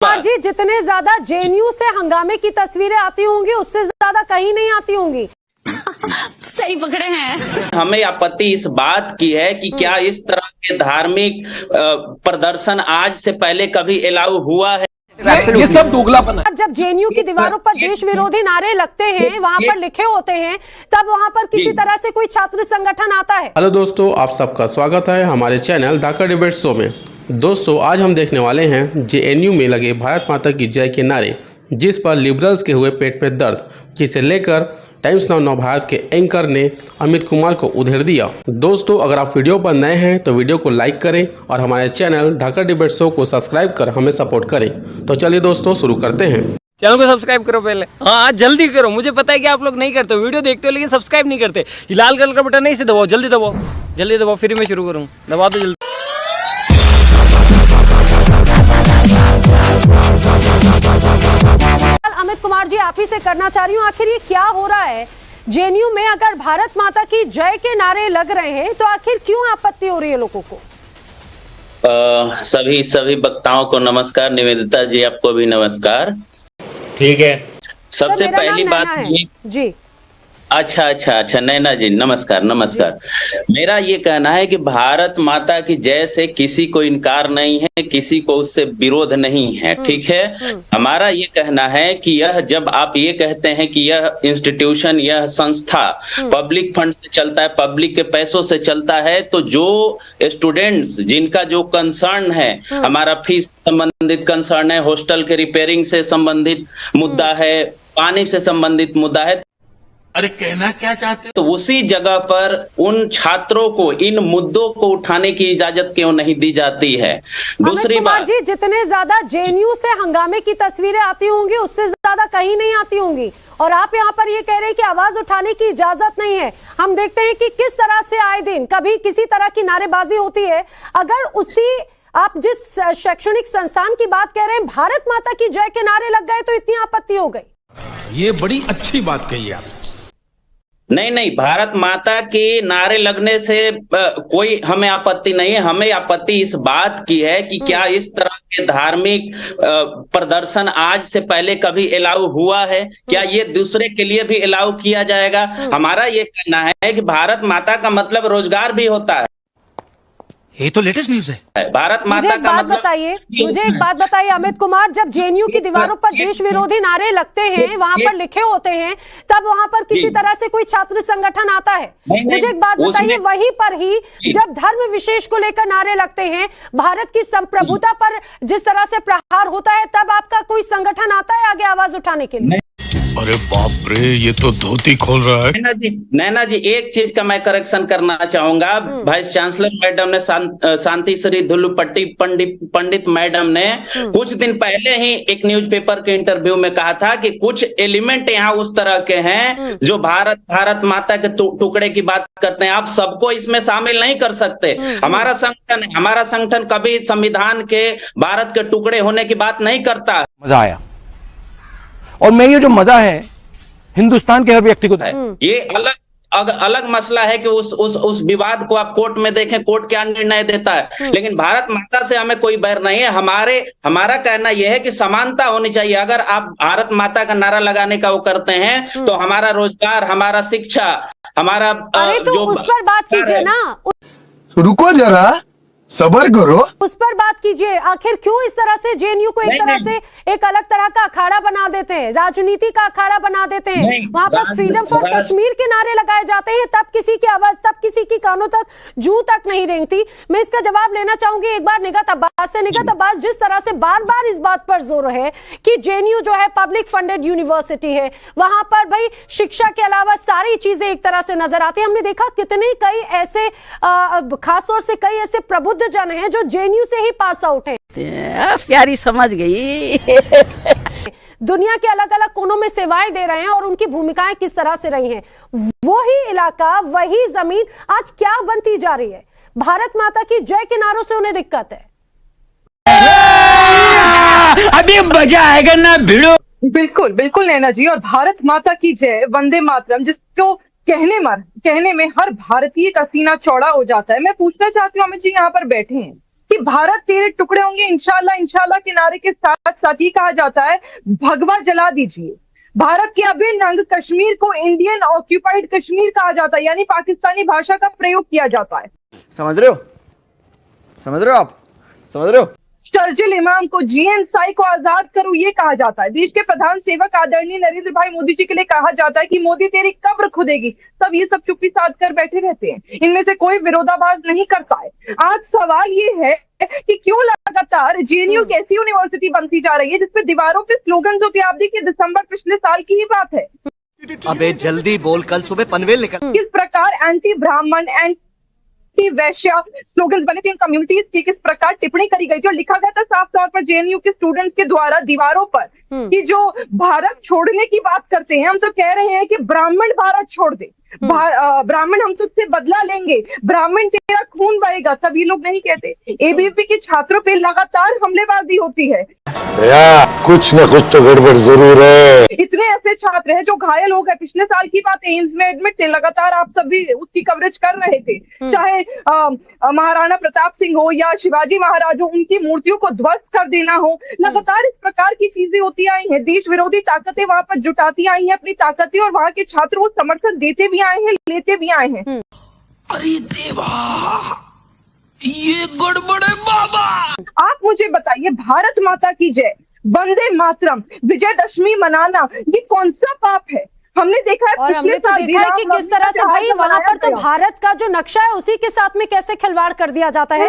कुमार जी, जितने ज्यादा जेएनयू से हंगामे की तस्वीरें आती होंगी उससे ज्यादा कहीं नहीं आती होंगी। सही पकड़े हैं। हमें आपत्ति इस बात की है कि क्या इस तरह के धार्मिक प्रदर्शन आज से पहले अलाउ अलाउ हुआ है? ये सब दोगलापन है। जब जेएनयू की दीवारों पर देश विरोधी नारे लगते हैं, वहां पर लिखे होते हैं, तब वहां पर किसी तरह से कोई छात्र संगठन आता है। हेलो दोस्तों, आप सबका स्वागत है हमारे चैनल धाका डिबेट शो में। दोस्तों, आज हम देखने वाले हैं जेएनयू में लगे भारत माता की जय के नारे, जिस पर लिबरल्स के हुए पेट में दर्द, जिसे लेकर टाइम्स नाउ भारत के एंकर ने अमित कुमार को उधेड़ दिया। दोस्तों, अगर आप वीडियो पर नए हैं तो वीडियो को लाइक करें और हमारे चैनल धाका डिबेट शो को सब्सक्राइब कर हमें सपोर्ट करें। तो चलिए दोस्तों, शुरू करते हैं। चैनल को सब्सक्राइब करो पहले। हाँ, जल्दी करो। मुझे पता है कि आप लोग नहीं करते, वीडियो देखते हो लेकिन सब्सक्राइब नहीं करते। ये लाल कलर का बटन है, इसे दबाओ, जल्दी दबाओ, जल्दी दबाओ, फिर मैं शुरू करूँ। दबा दो जल्दी। अमित कुमार जी, आप ही से करना चाह रही हूँ, आखिर ये क्या हो रहा है जेएनयू में? अगर भारत माता की जय के नारे लग रहे हैं तो आखिर क्यों आपत्ति हो रही है लोगों को? सभी वक्ताओं को नमस्कार। निवेदिता जी, आपको भी नमस्कार। ठीक है। सबसे पहली बात ये जी, अच्छा, नैना जी नमस्कार। मेरा ये कहना है कि भारत माता की जय से किसी को इनकार नहीं है, किसी को उससे विरोध नहीं है, ठीक है। हमारा ये कहना है कि यह, जब आप ये कहते हैं कि यह इंस्टीट्यूशन, यह संस्था पब्लिक फंड से चलता है, पब्लिक के पैसों से चलता है, तो जो स्टूडेंट्स जिनका जो कंसर्न है, हमारा फीस संबंधित कंसर्न है, हॉस्टल के रिपेयरिंग से संबंधित मुद्दा है, पानी से संबंधित मुद्दा है, अरे कहना क्या चाहते हैं? तो उसी जगह पर उन छात्रों को इन मुद्दों को उठाने की इजाजत क्यों नहीं दी जाती है? दूसरी बात जी, जितने ज्यादा जेएनयू से हंगामे की तस्वीरें आती होंगी उससे ज्यादा कहीं नहीं आती होंगी, और आप यहाँ पर ये कह रहे हैं कि आवाज उठाने की इजाजत नहीं है। हम देखते हैं कि किस तरह से आए दिन कभी किसी तरह की नारेबाजी होती है। अगर उसी, आप जिस शैक्षणिक संस्थान की बात कह रहे हैं, भारत माता की जय के नारे लग गए तो इतनी आपत्ति हो गई। ये बड़ी अच्छी बात कही आप। नहीं, भारत माता के नारे लगने से कोई हमें आपत्ति नहीं है। हमें आपत्ति इस बात की है कि क्या इस तरह के धार्मिक प्रदर्शन आज से पहले अलाउ हुआ है? क्या ये दूसरे के लिए भी अलाउ किया जाएगा? हमारा ये कहना है कि भारत माता का मतलब रोजगार भी होता है। ये तो लेटेस्ट न्यूज़ है। भारत माता का मतलब मुझे एक बात बताइए अमित कुमार, जब जेएनयू की दीवारों पर देश विरोधी नारे लगते हैं, वहां पर लिखे होते हैं, तब वहां पर किसी तरह से कोई छात्र संगठन आता है? मुझे एक बात बताइए, वहीं पर ही जब धर्म विशेष को लेकर नारे लगते हैं, भारत की संप्रभुता पर जिस तरह से प्रहार होता है, तब आपका कोई संगठन आता है आगे आवाज उठाने के लिए? अरे बाप रे, ये तो धोती खोल रहा है। नैना जी, एक चीज का मैं करेक्शन करना चाहूंगा। वाइस चांसलर मैडम ने, शांति श्री धुल्लुपट्टी पंडित मैडम ने कुछ दिन पहले ही एक न्यूज़पेपर के इंटरव्यू में कहा था कि कुछ एलिमेंट यहाँ उस तरह के हैं जो भारत माता के टुकड़े की बात करते हैं। आप सबको इसमें शामिल नहीं कर सकते। हमारा संगठन कभी संविधान के, भारत के टुकड़े होने की बात नहीं करता। मजा आया, और मैं ये जो मजा है हिंदुस्तान के हर व्यक्ति को है। ये अलग मसला है कि उस विवाद को आप कोर्ट में देखें, कोर्ट क्या निर्णय देता है, लेकिन भारत माता से हमें कोई बैर नहीं है। हमारा कहना यह है कि समानता होनी चाहिए। अगर आप भारत माता का नारा लगाने का वो करते हैं तो हमारा रोजगार, हमारा शिक्षा, हमारा जो उस पर बात कीजिए ना। रुको जरा, सबर करो, उस पर बात कीजिए। आखिर क्यों इस तरह से जेएनयू को एक तरह से एक अलग तरह का अखाड़ा बना देते हैं, राजनीति का अखाड़ा बना देते हैं? वहां पर फ्रीडम फॉर कश्मीर के नारे लगाए जाते हैं, तब किसी की आवाज, तब किसी की कानों तक, जू तक नहीं रेंगती। मैं इसका जवाब लेना चाहूंगी एक बार निगत अब्बास से। निगत अब्बास, जिस तरह से बार बार इस बात पर जोर है कि जेएनयू जो है पब्लिक फंडेड यूनिवर्सिटी है, वहां पर भाई शिक्षा के अलावा सारी चीजें एक तरह से नजर आती है। हमने देखा कितने कई ऐसे खासतौर से कई ऐसे प्रबुद्ध जन हैं जो जेएनयू से ही पास आउट हैं। प्यारी समझ गई। दुनिया के अलग अलग कोनों में सेवाएं दे रहे हैं और उनकी भूमिकाएं किस तरह से रही हैं। वही इलाका, वही जमीन आज क्या बनती जा रही है? भारत माता की जय के नारों से उन्हें दिक्कत है। अभी मजा आएगा ना भिड़ो। बिल्कुल नैना जी, और भारत माता की जय, वंदे मातरम, जिसको कहने में हर भारतीय का सीना चौड़ा हो जाता है। मैं पूछना चाहती हूँ, अमित जी यहाँ पर बैठे हैं, कि कि भारत तेरे टुकड़े होंगे इंशाल्लाह इंशाल्लाह के नारे के साथ साथ ही कहा जाता है भगवा जला दीजिए। भारत के अभिन्न अंग कश्मीर को इंडियन ऑक्यूपाइड कश्मीर कहा जाता है, यानी पाकिस्तानी भाषा का प्रयोग किया जाता है। समझ रहे हो? समझ रहे हो आप? समझ रहे हो? शर्जिल इमाम को जीएनसाई को आजाद करो ये कहा जाता है। देश के प्रधान सेवक आदरणीय नरेंद्र भाई मोदी जी के लिए कहा जाता है कि मोदी तेरी कब्र खुदेगी। सब ये सब चुप्पी साध कर बैठे रहते हैं, इनमें से कोई विरोधाभास नहीं करता है। आज सवाल ये है कि क्यों लगातार जेएनयू एक ऐसी यूनिवर्सिटी बनती जा रही है जिसपे दीवारों पे स्लोगन जो कि आप देखिए दिसंबर पिछले साल की ही बात है। अबे जल्दी बोल, कल सुबह पनवेल निकल। किस प्रकार एंटी ब्राह्मण एंटी वैश्य स्लोगन्स बने थे इन कम्युनिटीज की, किस प्रकार टिप्पणी करी गई थी और लिखा गया था साफ तौर पर जेएनयू के स्टूडेंट्स के द्वारा दीवारों पर कि जो भारत छोड़ने की बात करते हैं, हम तो कह रहे हैं कि ब्राह्मण भारत छोड़ दे, ब्राह्मण हम तुझसे बदला लेंगे, ब्राह्मण तेरा खून बहेगा। तब ये लोग नहीं कहते। एबीवीपी के छात्रों पे लगातार हमलेबाजी होती है। कुछ न कुछ तो गड़बड़ जरूर है। इतने ऐसे छात्र हैं जो घायल हो गए। पिछले साल की बात है, एम्स में एडमिट थे, लगातार आप सभी उसकी कवरेज कर रहे थे। चाहे महाराणा प्रताप सिंह हो या शिवाजी महाराज हो, उनकी मूर्तियों को ध्वस्त कर देना हो, लगातार इस प्रकार की चीजें होती आई हैं। देश विरोधी ताकतें वहां पर जुटाती आई हैं अपनी ताकतें, और वहां के छात्र वो समर्थन देते भी आए हैं, लेते भी आए हैं। अरे देवा, ये गड़बड़ है बाबा। आप मुझे बताइए, भारत माता की जय, वंदे मातरम, विजयदशमी मनाना, ये कौन सा पाप है? हमने देखा है और हमने तो देखा है कि किस तरह से भाई वहां पर तो भारत का जो नक्शा है उसी के साथ में कैसे खिलवाड़ कर दिया जाता है।